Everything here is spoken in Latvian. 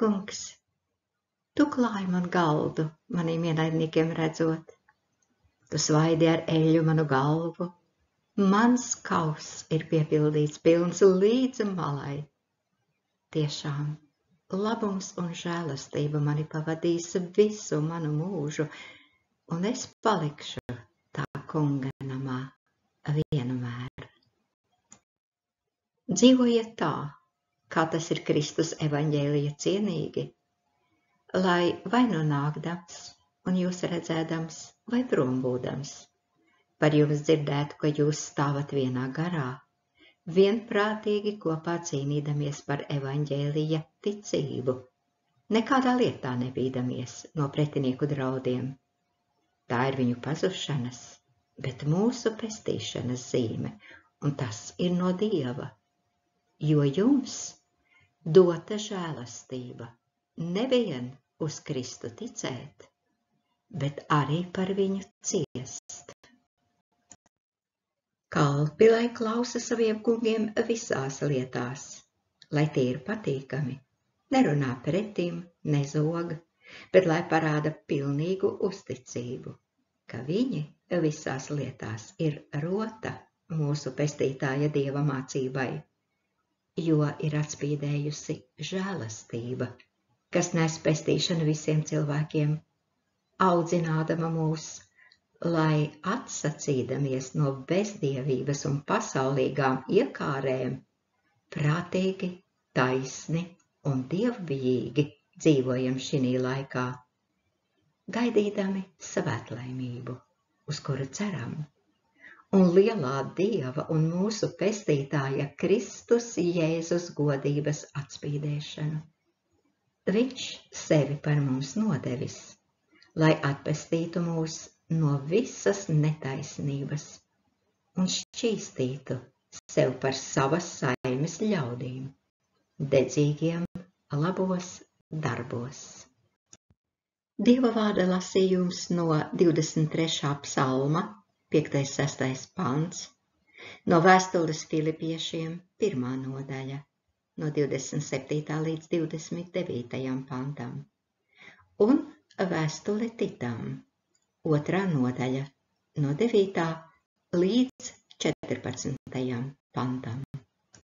Kungs, tu klāji man galdu maniem ienaidniekiem redzot, tu svaidi ar eļļu manu galvu, mans kauss ir piepildīts pilns līdz malai. Tiešām, labums un žēlastība mani pavadīs visu manu mūžu, un es palikšu tā kunga namā vienmēr. Dzīvojiet tā, kā tas ir Kristus evaņģēlija cienīgi, lai vai nu nākdams un jūs redzēdams, vai prom būdams, par jums dzirdētu, ka jūs stāvat vienā garā, vienprātīgi kopā cīnīdamies par evaņģēlija ticību, nekādā lietā nebīdamies no pretinieku draudiem. Tā ir viņu pazušanas, bet mūsu pestīšanas zīme, un tas ir no Dieva, jo jums dota žēlastība nevien uz Kristu ticēt, bet arī par viņu ciest. Kalpi, lai klausa saviem kungiem visās lietās, lai tie ir patīkami, nerunā pretim, nezog, bet lai parāda pilnīgu uzticību, ka viņi visās lietās ir rota mūsu pestītāja Dieva mācībai, jo ir atspīdējusi žēlastība, kas nes pestīšanu visiem cilvēkiem, audzinādama mūs, lai atsacīdamies no bezdievības un pasaulīgām iekārēm, prātīgi, taisni un dievbijīgi dzīvojam šinī laikā, gaidīdami svētlaimību, uz kuru ceram, un lielā Dieva un mūsu pestītāja Kristus Jēzus godības atspīdēšanu. Viņš sevi par mums nodevis, lai atpestītu mūs no visas netaisnības un šķīstītu sev par savas saimes ļaudīm, dedzīgiem labos darbos. Dieva vārda lasījums no 23. psalma, 5.–6. pants, no vēstules Filipiešiem 1. nodaļa, no 27. līdz 29. pantam, un vēstule Titam, 2. nodaļa, no 9. līdz 14. pantam.